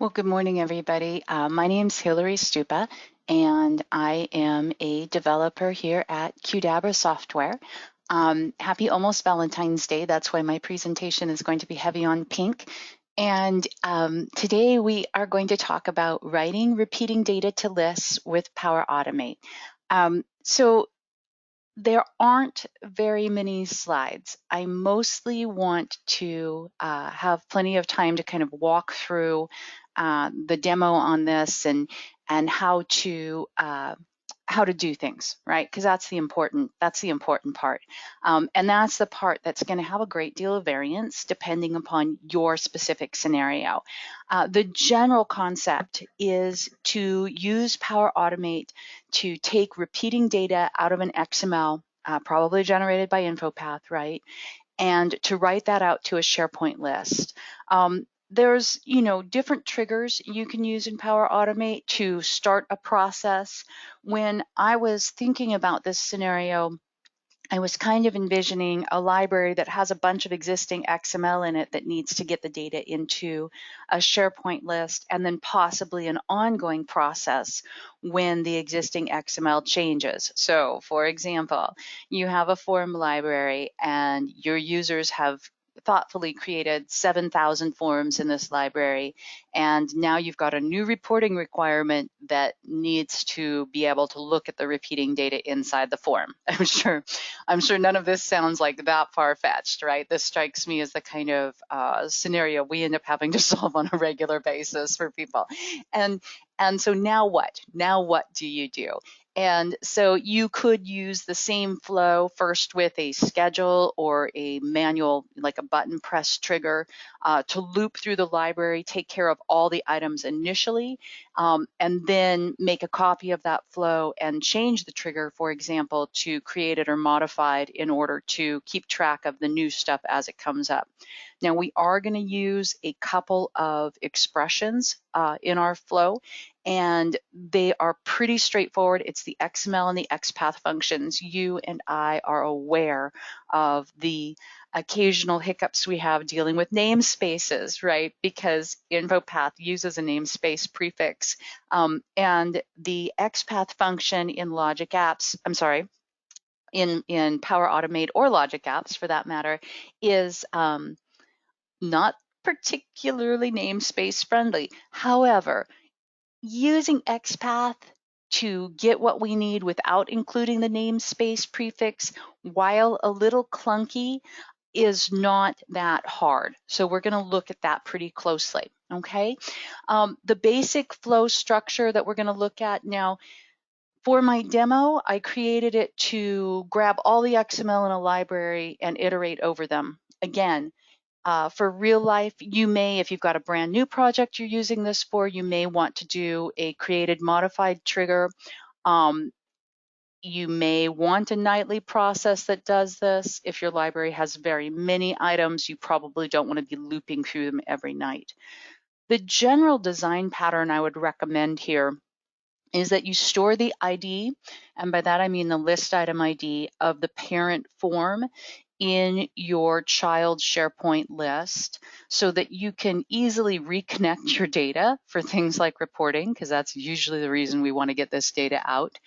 Well, good morning, everybody. My name's Hilary Stupa, and I am a developer here at Qdabra Software. Happy almost Valentine's Day. That's why my presentation is going to be heavy on pink. And today we are going to talk about writing repeating data to lists with Power Automate. So there aren't very many slides. I mostly want to have plenty of time to kind of walk through the demo on this and how to do things, right? Because that's the important part, and that's the part that's going to have a great deal of variance depending upon your specific scenario. The general concept is to use Power Automate to take repeating data out of an XML, probably generated by InfoPath, right? And to write that out to a SharePoint list. There's, different triggers you can use in Power Automate to start a process. When I was thinking about this scenario, I was kind of envisioning a library that has a bunch of existing XML in it that needs to get the data into a SharePoint list, and then possibly an ongoing process when the existing XML changes. So for example, you have a form library and your users have thoughtfully created 7,000 forms in this library, and now you've got a new reporting requirement that needs to be able to look at the repeating data inside the form. I'm sure none of this sounds like that far-fetched, right? This strikes me as the kind of scenario we end up having to solve on a regular basis for people. And so now what? Now what do you do? And so you could use the same flow first with a schedule or a manual, like a button press trigger, to loop through the library, take care of all the items initially, and then make a copy of that flow and change the trigger, for example, to created or modified in order to keep track of the new stuff as it comes up. Now, we are going to use a couple of expressions in our flow, and they are pretty straightforward. It's the XML and the XPath functions. You and I are aware of the occasional hiccups we have dealing with namespaces, right? Because InfoPath uses a namespace prefix. And the XPath function in Logic Apps, in Power Automate or Logic Apps for that matter, is not particularly namespace friendly. However, using XPath to get what we need without including the namespace prefix, while a little clunky, is not that hard. So we're going to look at that pretty closely, okay? The basic flow structure that we're going to look at now, for my demo, I created it to grab all the XML in a library and iterate over them. Again, for real life, you may, if you've got a brand new project you're using this for, you may want to do a created modified trigger. You may want a nightly process that does this. If your library has very many items, you probably don't want to be looping through them every night. The general design pattern I would recommend here is that you store the ID, and by that I mean the list item ID of the parent form, in your child SharePoint list so that you can easily reconnect your data for things like reporting, because that's usually the reason we want to get this data out.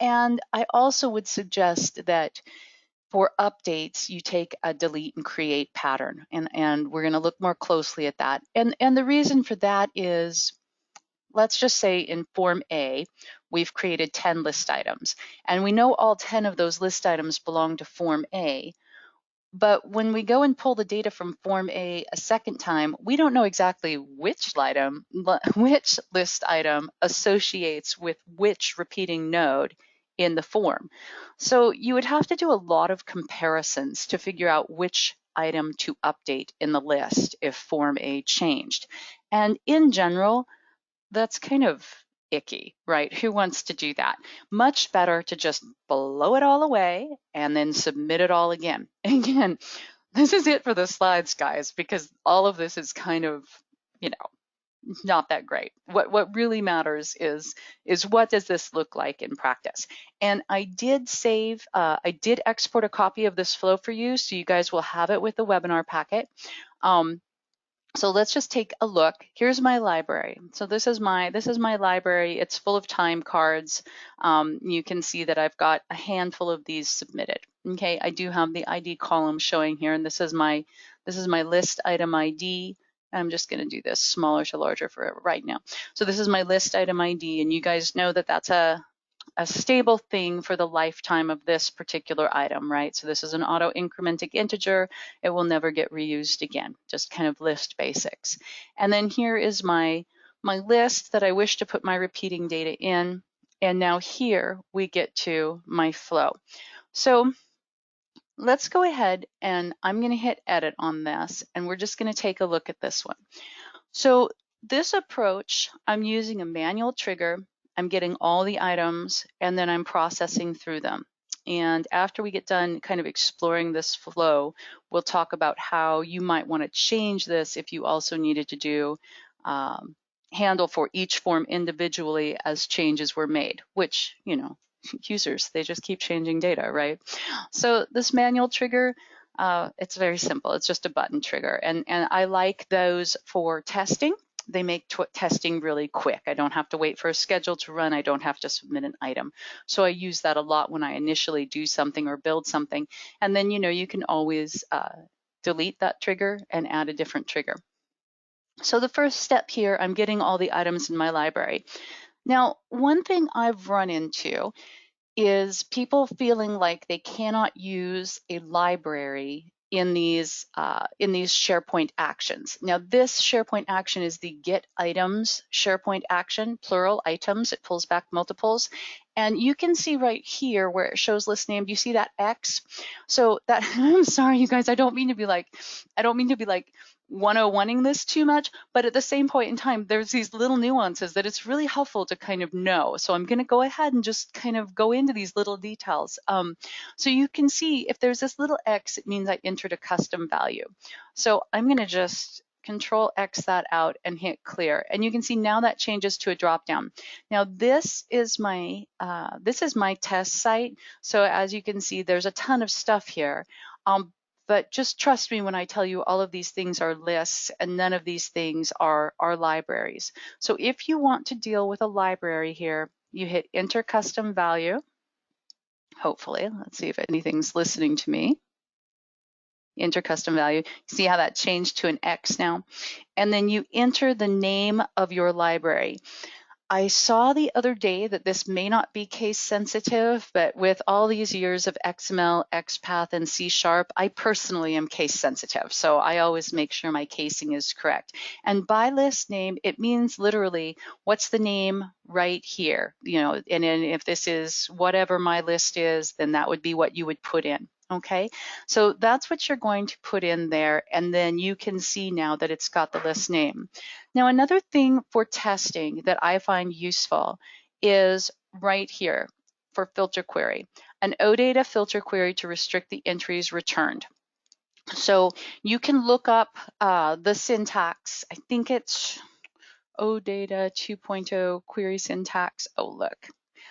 And I also would suggest that for updates, you take a delete and create pattern, and we're going to look more closely at that. And the reason for that is, let's just say in Form A, we've created 10 list items, and we know all 10 of those list items belong to Form A. But when we go and pull the data from Form A a second time, we don't know exactly which list item associates with which repeating node in the form. So you would have to do a lot of comparisons to figure out which item to update in the list if Form A changed. And in general, that's kind of icky, right? Who wants to do that? Much better to just blow it all away and then submit it all again. Again, this is it for the slides, guys, because all of this is kind of, not that great. What really matters is what does this look like in practice? And I did export a copy of this flow for you, so you guys will have it with the webinar packet. So let's just take a look. Here's my library. So this is my library. It's full of time cards. You can see that I've got a handful of these submitted. Okay, I do have the ID column showing here, and this is my list item ID. I'm just going to do this smaller to larger for right now. So this is my list item ID, and you guys know that that's a stable thing for the lifetime of this particular item, right? So this is an auto incrementing integer. It will never get reused again, just kind of list basics. And then here is my list that I wish to put my repeating data in. And now here we get to my flow. So let's go ahead and I'm going to hit edit on this, and we're just going to take a look at this one. So this approach, I'm using a manual trigger. I'm getting all the items, and then I'm processing through them. And after we get done kind of exploring this flow, we'll talk about how you might want to change this if you also needed to do handle for each form individually as changes were made, which, you know, users, they just keep changing data, right? So this manual trigger, it's very simple. It's just a button trigger. And I like those for testing. They make testing really quick. I don't have to wait for a schedule to run. I don't have to submit an item. So I use that a lot when I initially do something or build something. And then, you know, you can always delete that trigger and add a different trigger. So the first step here, I'm getting all the items in my library. Now, one thing I've run into is people feeling like they cannot use a library in these SharePoint actions. Now, this SharePoint action is the get items SharePoint action, plural items. It pulls back multiples. And you can see right here where it shows list name. Do you see that X? So that I'm sorry, you guys. I don't mean to be like 101ing this too much, but at the same point in time, there's these little nuances that it's really helpful to kind of know. So I'm going to go ahead and just kind of go into these little details. So you can see if there's this little X, it means I entered a custom value. So I'm going to just Control X that out and hit clear. And you can see now that changes to a drop down. Now this is my test site. So as you can see, there's a ton of stuff here. But just trust me when I tell you all of these things are lists and none of these things are libraries. So if you want to deal with a library here, you hit enter custom value. Hopefully, let's see if anything's listening to me. Enter custom value. See how that changed to an X now? And then you enter the name of your library. I saw the other day that this may not be case sensitive, but with all these years of XML, XPath, and C#, I personally am case sensitive. So I always make sure my casing is correct. And by list name, it means literally what's the name right here. You know, and then if this is whatever my list is, then that would be what you would put in. Okay, so that's what you're going to put in there, and then you can see now that it's got the list name. Now, another thing for testing that I find useful is right here for filter query, an OData filter query to restrict the entries returned. So you can look up the syntax. I think it's OData 2.0 query syntax. Oh, look.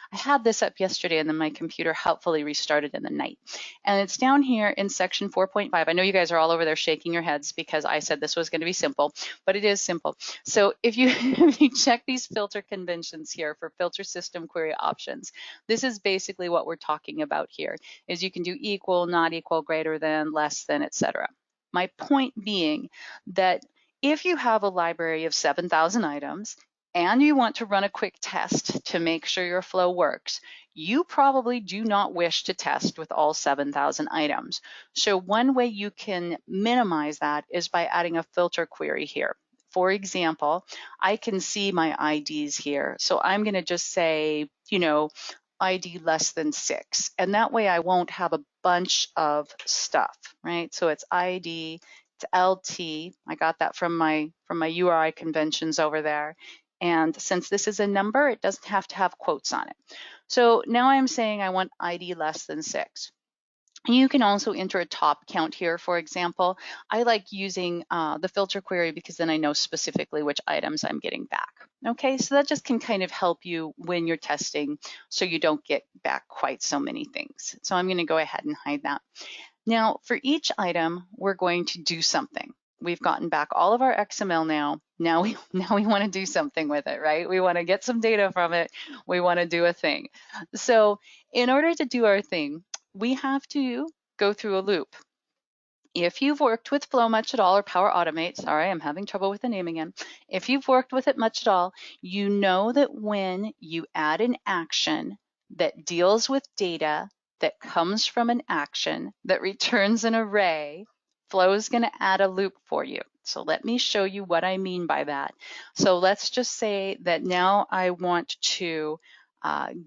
I had this up yesterday and then my computer helpfully restarted in the night. And it's down here in section 4.5. I know you guys are all over there shaking your heads because I said this was going to be simple, but it is simple. So if you, if you check these filter conventions here for filter system query options, this is basically what we're talking about here, is you can do equal, not equal, greater than, less than, etc. My point being that if you have a library of 7,000 items, and you want to run a quick test to make sure your flow works, you probably do not wish to test with all 7,000 items. So one way you can minimize that is by adding a filter query here. For example, I can see my IDs here. So I'm going to just say, you know, ID less than 6. And that way I won't have a bunch of stuff, right? So it's ID, it's LT. I got that from my URI conventions over there. And since this is a number, it doesn't have to have quotes on it. So now I'm saying I want ID less than 6. You can also enter a top count here, for example. I like using the filter query because then I know specifically which items I'm getting back. Okay, so that just can kind of help you when you're testing so you don't get back quite so many things. So I'm going to go ahead and hide that. Now, for each item, we're going to do something. we've gotten back all of our XML now. Now we want to do something with it, right? We want to get some data from it. We want to do a thing. So in order to do our thing, we have to go through a loop. If you've worked with Flow much at all, or Power Automate, sorry, I'm having trouble with the name again. If you've worked with it much at all, you know that when you add an action that deals with data that comes from an action that returns an array, Flow is going to add a loop for you. So let me show you what I mean by that. So let's just say that now I want to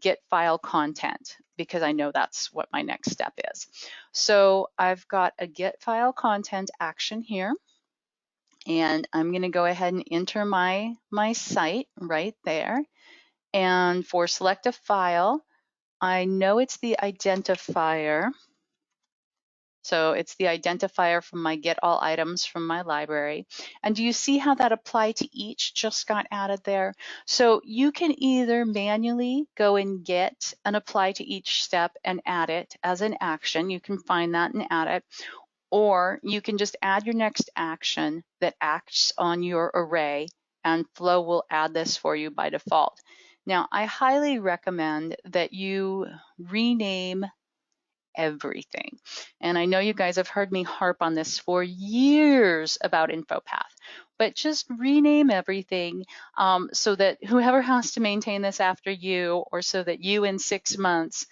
get file content, because I know that's what my next step is. So I've got a get file content action here, and I'm going to go ahead and enter my site right there. And for select a file, I know it's the identifier. So it's the identifier from my get all items from my library. And do you see how that apply to each just got added there? So you can either manually go and get and apply to each step and add it as an action. You can find that and add it. Or you can just add your next action that acts on your array, and Flow will add this for you by default. Now, I highly recommend that you rename everything. And I know you guys have heard me harp on this for years about InfoPath, but just rename everything so that whoever has to maintain this after you, or so that you in 6 months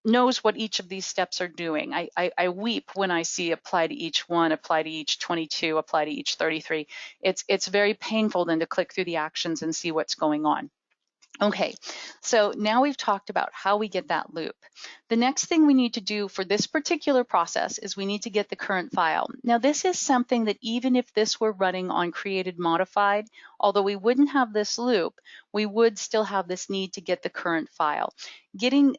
knows what each of these steps are doing. I weep when I see apply to each one, apply to each 22, apply to each 33. It's very painful then to click through the actions and see what's going on. Okay, so now we've talked about how we get that loop. The next thing we need to do for this particular process is we need to get the current file. Now this is something that even if this were running on created modified, although we wouldn't have this loop, we would still have this need to get the current file. Getting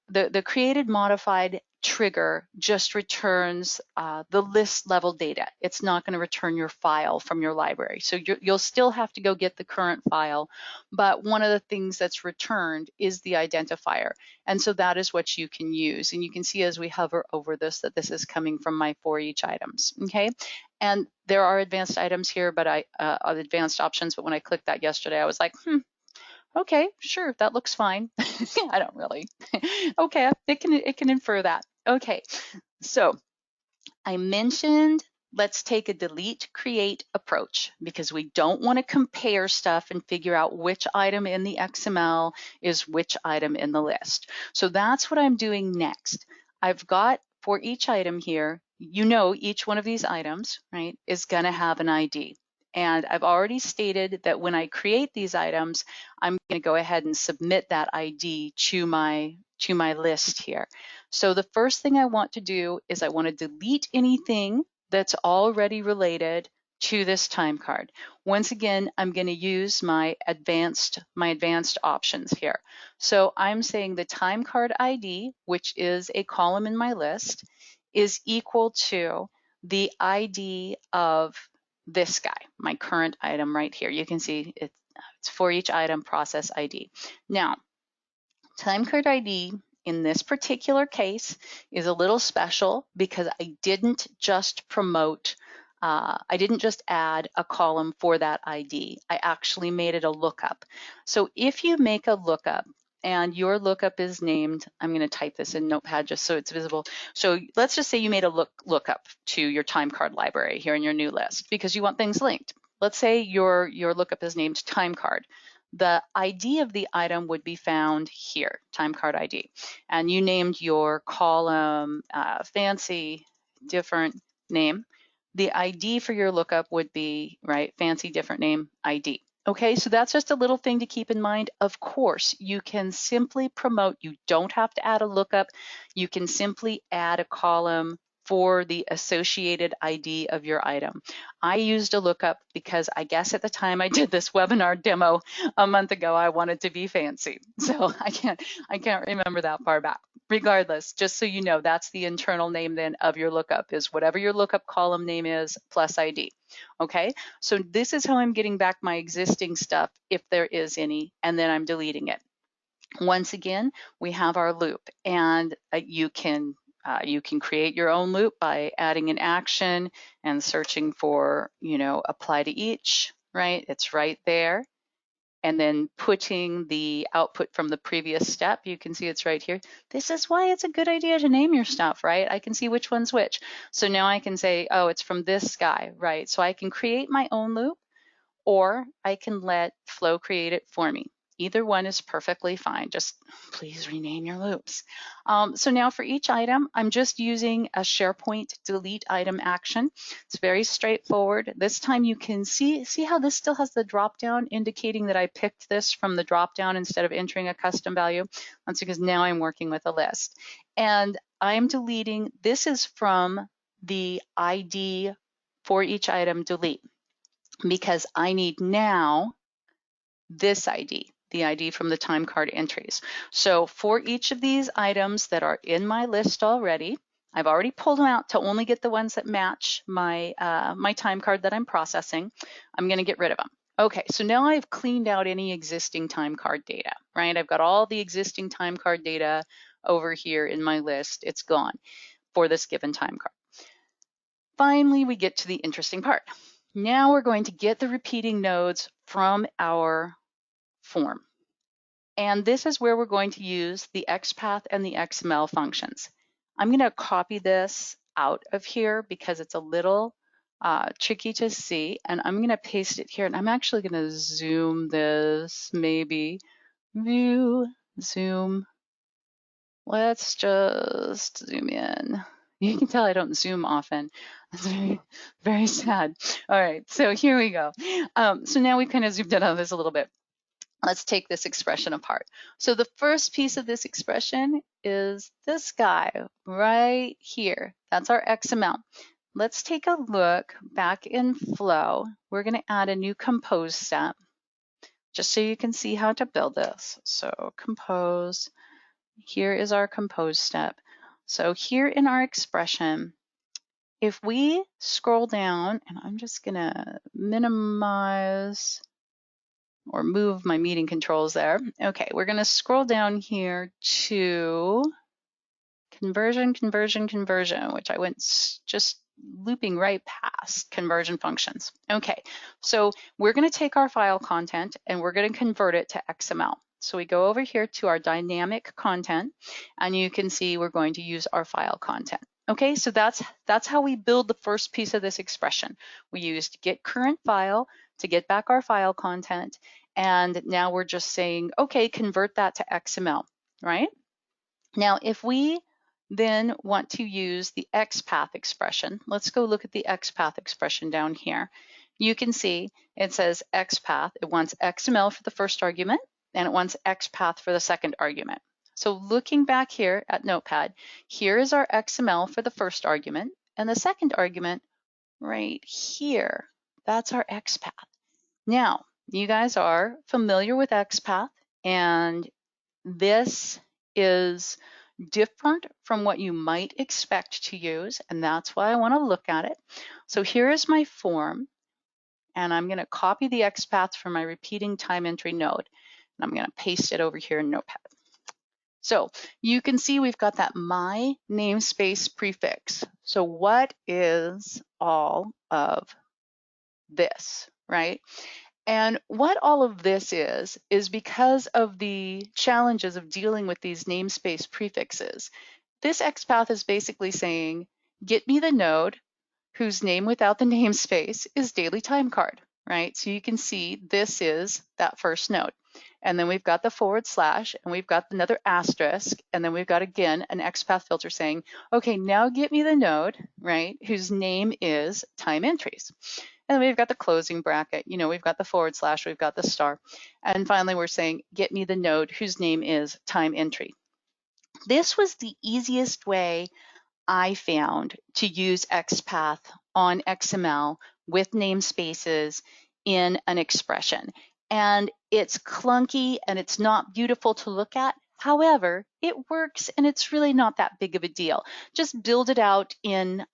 the created modified trigger just returns the list level data. It's not going to return your file from your library. So you'll still have to go get the current file, but one of the things that's returned is the identifier. And so that is what you can use. And you can see as we hover over this that this is coming from my for each items, okay? And there are advanced items here, but advanced options, but when I clicked that yesterday, I was like, okay, sure, that looks fine. I don't really. Okay, it can infer that. Okay, so I mentioned let's take a delete create approach, because we don't want to compare stuff and figure out which item in the XML is which item in the list. So that's what I'm doing next. I've got for each item here, you know, each one of these items, right, is going to have an ID. And I've already stated that when I create these items, I'm going to go ahead and submit that ID to my list here. So the first thing I want to do is I want to delete anything that's already related to this time card. Once again, I'm going to use my advanced options here. So I'm saying the time card ID, which is a column in my list, is equal to the ID of this guy, my current item right here. You can see it's for each item process ID. Now, time card ID in this particular case is a little special because I didn't just promote, I didn't just add a column for that ID. I actually made it a lookup. So if you make a lookup and your lookup is named, I'm going to type this in Notepad just so it's visible. So let's just say you made a lookup to your time card library here in your new list because you want things linked. Let's say your lookup is named time card. The ID of the item would be found here, time card ID. And you named your column fancy, different name. The ID for your lookup would be, right, fancy, different name, ID. Okay, so that's just a little thing to keep in mind. Of course, you can simply promote, you don't have to add a lookup. You can simply add a column for the associated ID of your item. I used a lookup because I guess at the time I did this webinar demo a month ago, I wanted to be fancy. So I can't remember that far back. Regardless, just so you know, that's the internal name then of your lookup, is whatever your lookup column name is plus ID. Okay, so this is how I'm getting back my existing stuff if there is any, and then I'm deleting it. Once again, we have our loop, and you can You can create your own loop by adding an action and searching for, apply to each, right? It's right there. And then putting the output from the previous step, you can see it's right here. This is why it's a good idea to name your stuff, right? I can see which one's which. So now I can say, oh, it's from this guy, right? So I can create my own loop, or I can let Flow create it for me. Either one is perfectly fine. Just please rename your loops. So now for each item, I'm just using a SharePoint delete item action. It's very straightforward. This time you can see how this still has the drop-down indicating that I picked this from the drop-down instead of entering a custom value. That's because now I'm working with a list. And I'm deleting, this is from the ID for each item delete, because I need now this ID, the ID from the time card entries. So for each of these items that are in my list already, I've already pulled them out to only get the ones that match my, my time card that I'm processing. I'm going to get rid of them. Okay, so now I've cleaned out any existing time card data, right? I've got all the existing time card data over here in my list. It's gone for this given time card. Finally, we get to the interesting part. Now we're going to get the repeating nodes from our form. And this is where we're going to use the XPath and the XML functions. I'm going to copy this out of here because it's a little tricky to see, and I'm going to paste it here. And I'm actually going to zoom this, maybe view, zoom. Let's just zoom in. You can tell I don't zoom often. That's very, very sad. All right, so here we go. So now we've kind of zoomed in on this a little bit. Let's take this expression apart. So the first piece of this expression is this guy right here. That's our XML. Let's take a look back in Flow. We're going to add a new compose step just so you can see how to build this. So compose. Here is our compose step. So here in our expression, if we scroll down, and I'm just gonna minimize or move my meeting controls there. Okay, we're gonna scroll down here to conversion, which I went just looping right past conversion functions. Okay, so we're gonna take our file content and we're gonna convert it to XML. So we go over here to our dynamic content, and you can see we're going to use our file content. Okay, so that's how we build the first piece of this expression. We used get current file to get back our file content, and now we're just saying, okay, convert that to XML, right? Now, if we then want to use the XPath expression, let's go look at the XPath expression down here. You can see it says XPath. It wants XML for the first argument, and it wants XPath for the second argument. So looking back here at Notepad, here is our XML for the first argument, and the second argument right here, that's our XPath. Now, you guys are familiar with XPath, and this is different from what you might expect to use, and that's why I want to look at it. So here is my form, and I'm going to copy the XPath from my repeating time entry node, and I'm going to paste it over here in Notepad. So you can see we've got that my namespace prefix. So what is all of this, right? And what all of this is because of the challenges of dealing with these namespace prefixes. This XPath is basically saying, get me the node whose name without the namespace is daily time card, right? So you can see this is that first node. And then we've got the / and we've got another asterisk, and then we've got, again, an XPath filter saying, okay, now get me the node, right, whose name is time entries. And then we've got the closing bracket, we've got the / we've got the star. And finally, we're saying, get me the node whose name is time entry. This was the easiest way I found to use XPath on XML with namespaces in an expression. And it's clunky and it's not beautiful to look at. However, it works and it's really not that big of a deal. Just build it out in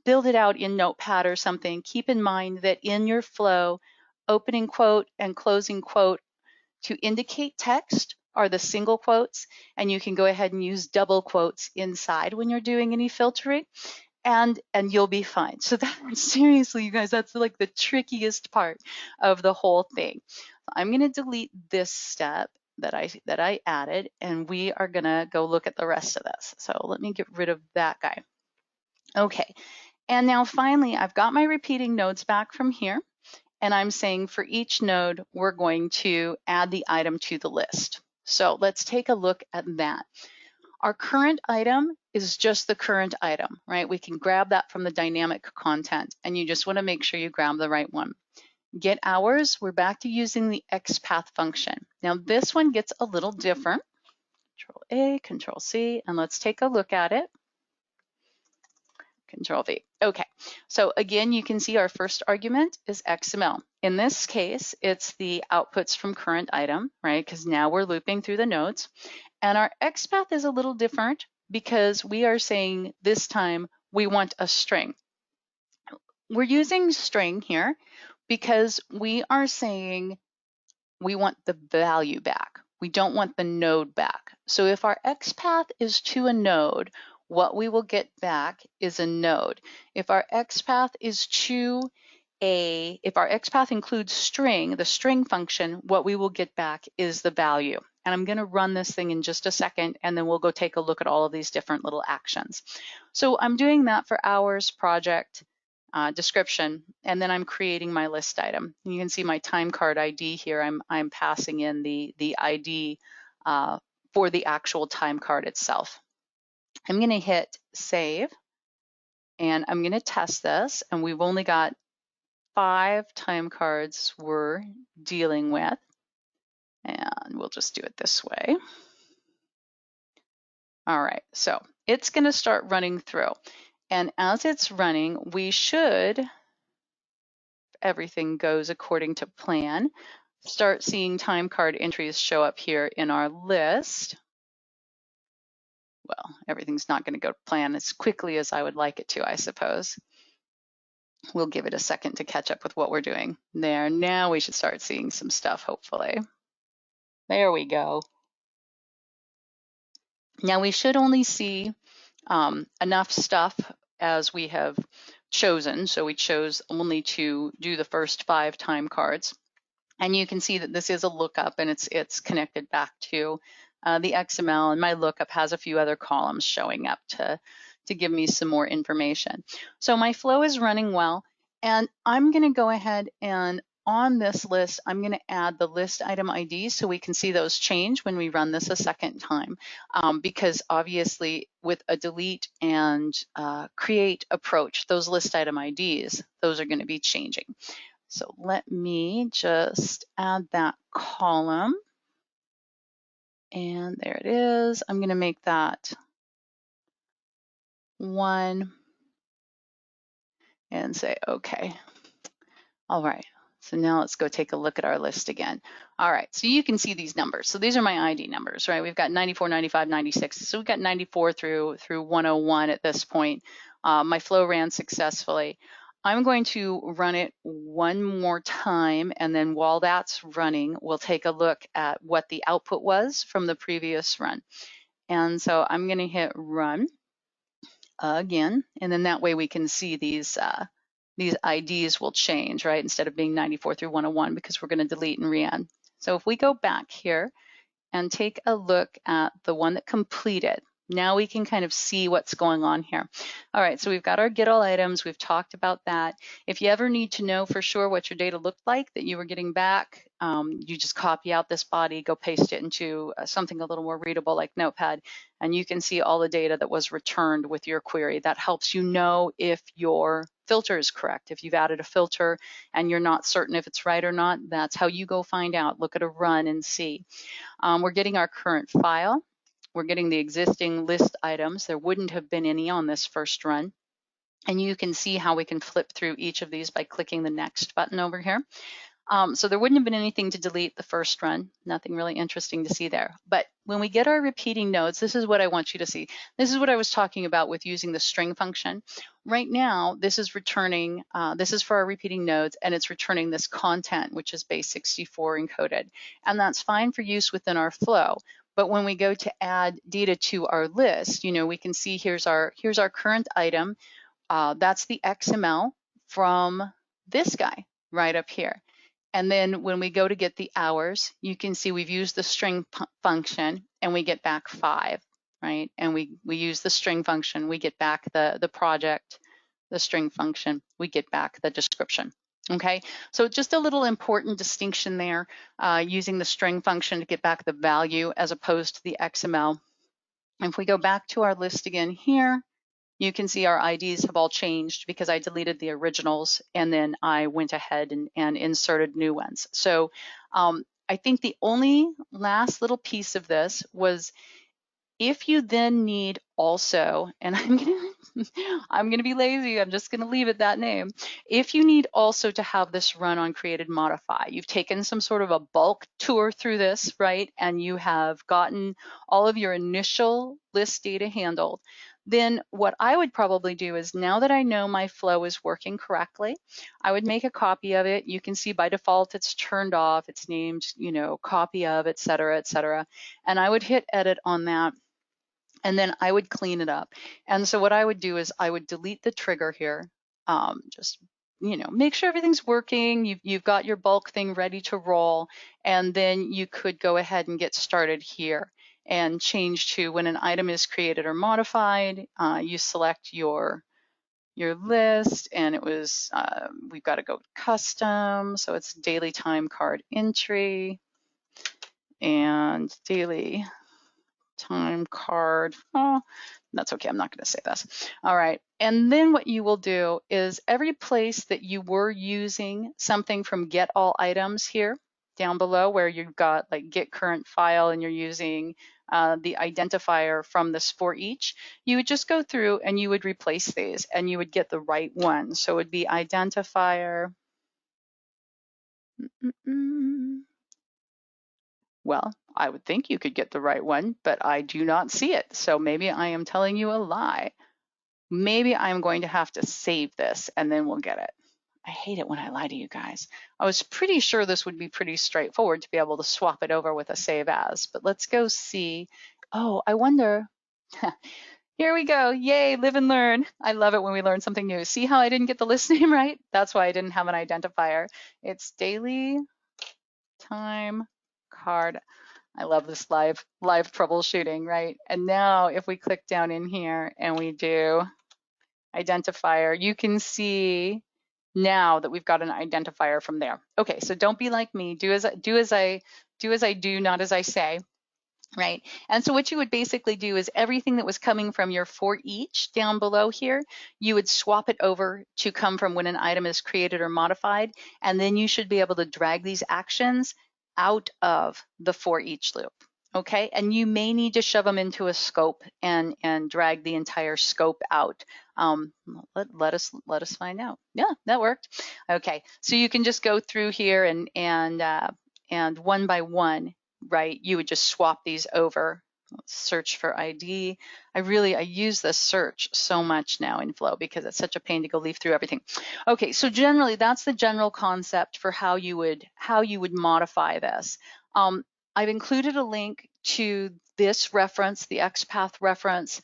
Notepad or something. Keep in mind that in your flow, opening quote and closing quote to indicate text are the single quotes, and you can go ahead and use double quotes inside when you're doing any filtering, and you'll be fine. So that, seriously, you guys, that's like the trickiest part of the whole thing. I'm going to delete this step that I added, and we are going to go look at the rest of this. So let me get rid of that guy. Okay, and now finally, I've got my repeating nodes back from here, and I'm saying for each node, we're going to add the item to the list. So let's take a look at that. Our current item is just the current item, right? We can grab that from the dynamic content, and you just want to make sure you grab the right one. Get hours, we're back to using the XPath function. Now this one gets a little different. Control A, Control C, and let's take a look at it. Control V. Okay, so again, you can see our first argument is XML. In this case, it's the outputs from current item, right? Because now we're looping through the nodes. And our XPath is a little different because we are saying this time we want a string. We're using string here because we are saying we want the value back. We don't want the node back. So if our XPath is to a node, what we will get back is a node. If our XPath is to if our XPath includes string, the string function, what we will get back is the value. And I'm going to run this thing in just a second, and then we'll go take a look at all of these different little actions. So I'm doing that for hours, project, description, and then I'm creating my list item. And you can see my time card ID here. I'm passing in the ID for the actual time card itself. I'm going to hit save, and I'm going to test this, and we've only got 5 time cards we're dealing with, and we'll just do it this way. All right, so it's going to start running through, and as it's running, we should, if everything goes according to plan, start seeing time card entries show up here in our list. Well, everything's not going to go to plan as quickly as I would like it to, I suppose. We'll give it a second to catch up with what we're doing there. Now we should start seeing some stuff, hopefully. There we go. Now we should only see enough stuff as we have chosen. So we chose only to do the first 5 time cards. And you can see that this is a lookup, and it's connected back to the XML, and my lookup has a few other columns showing up to give me some more information. So my flow is running well, and I'm going to go ahead and on this list, I'm going to add the list item IDs so we can see those change when we run this a second time, because obviously with a delete and create approach, those list item IDs, those are going to be changing. So let me just add that column. And there it is. I'm going to make that 1 and say, okay. All right. So now let's go take a look at our list again. All right, so you can see these numbers. So these are my ID numbers, right? We've got 94, 95, 96. So we've got 94 through 101 at this point. My flow ran successfully. I'm going to run it one more time, and then while that's running, we'll take a look at what the output was from the previous run. And so I'm going to hit run again, and then that way we can see these IDs will change, right? Instead of being 94 through 101, because we're going to delete and re-add. So if we go back here and take a look at the one that completed, now we can kind of see what's going on here. All right, so we've got our get all items. We've talked about that. If you ever need to know for sure what your data looked like that you were getting back, you just copy out this body, go paste it into something a little more readable like Notepad, and you can see all the data that was returned with your query. That helps you know if your filter is correct. If you've added a filter and you're not certain if it's right or not, that's how you go find out. Look at a run and see. We're getting our current file. We're getting the existing list items. There wouldn't have been any on this first run. And you can see how we can flip through each of these by clicking the next button over here. So there wouldn't have been anything to delete the first run, nothing really interesting to see there. But when we get our repeating nodes, this is what I want you to see. This is what I was talking about with using the string function. Right now, this is returning, this is for our repeating nodes, and it's returning this content, which is base 64 encoded. And that's fine for use within our flow. But when we go to add data to our list, we can see here's our current item. That's the XML from this guy right up here. And then when we go to get the hours, you can see we've used the string function and we get back 5, right? And we use the string function, we get back the project, the string function, we get back the description. Okay, so just a little important distinction there, using the string function to get back the value as opposed to the XML. If we go back to our list again here, you can see our IDs have all changed because I deleted the originals and then I went ahead and inserted new ones. So I think the only last little piece of this was if you then need also, and I'm gonna be lazy, I'm just gonna leave it that name. If you need also to have this run on create and modify, you've taken some sort of a bulk tour through this, right? And you have gotten all of your initial list data handled, then what I would probably do is, now that I know my flow is working correctly, I would make a copy of it. You can see by default it's turned off, it's named, copy of, et cetera, and I would hit edit on that. And then I would clean it up. And so what I would do is I would delete the trigger here. Just, make sure everything's working. You've got your bulk thing ready to roll. And then you could go ahead and get started here and change to when an item is created or modified, you select your list, and it was, we've got to go custom. So it's daily time card entry and daily time card. Oh, that's okay. I'm not going to say this. All right. And then what you will do is every place that you were using something from get all items here down below, where you've got like get current file and you're using the identifier from this for each, you would just go through and you would replace these and you would get the right one. So it would be identifier. Well, I would think you could get the right one, but I do not see it. So maybe I am telling you a lie. Maybe I'm going to have to save this and then we'll get it. I hate it when I lie to you guys. I was pretty sure this would be pretty straightforward to be able to swap it over with a save as, but let's go see. Oh, I wonder. Here we go. Yay, live and learn. I love it when we learn something new. See how I didn't get the list name right? That's why I didn't have an identifier. It's daily time card. I love this live troubleshooting, right? And now if we click down in here and we do identifier, you can see now that we've got an identifier from there. Okay, so don't be like me. Do as I do, not as I say. Right, and so what you would basically do is everything that was coming from your for each down below here, you would swap it over to come from when an item is created or modified, and then you should be able to drag these actions out of the for each loop. Okay, and you may need to shove them into a scope and drag the entire scope out. Let us find out. Yeah, that worked. Okay, so you can just go through here and one by one, right, you would just swap these over. Let's search for ID. I use this search so much now in Flow because it's such a pain to go leaf through everything. Okay, so generally that's the general concept for how you would modify this. I've included a link to this reference, the XPath reference.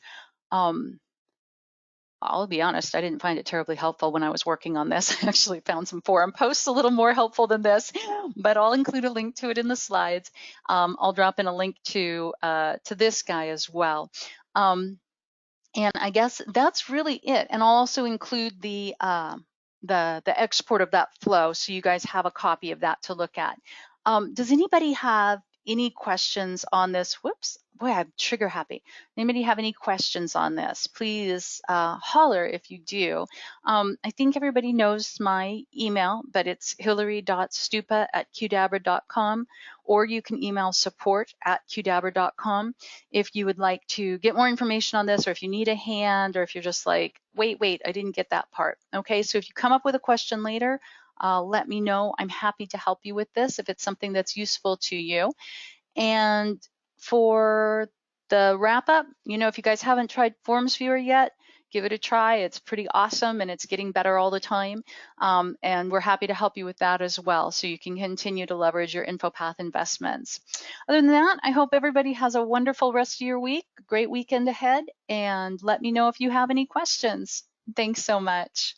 I'll be honest, I didn't find it terribly helpful when I was working on this. I actually found some forum posts a little more helpful than this, but I'll include a link to it in the slides. I'll drop in a link to this guy as well. And I guess that's really it. And I'll also include the export of that flow so you guys have a copy of that to look at. Does anybody have any questions on this? Whoops, boy, I'm trigger happy. Anybody have any questions on this? Please holler if you do. I think everybody knows my email, but it's hillary.stupa@qdabra.com, or you can email support@qdabra.com if you would like to get more information on this, or if you need a hand, or if you're just like, wait, I didn't get that part. Okay, so if you come up with a question later, let me know. I'm happy to help you with this if it's something that's useful to you. And for the wrap up, if you guys haven't tried Forms Viewer yet, give it a try. It's pretty awesome and it's getting better all the time. And we're happy to help you with that as well, so you can continue to leverage your InfoPath investments. Other than that, I hope everybody has a wonderful rest of your week, great weekend ahead, and let me know if you have any questions. Thanks so much.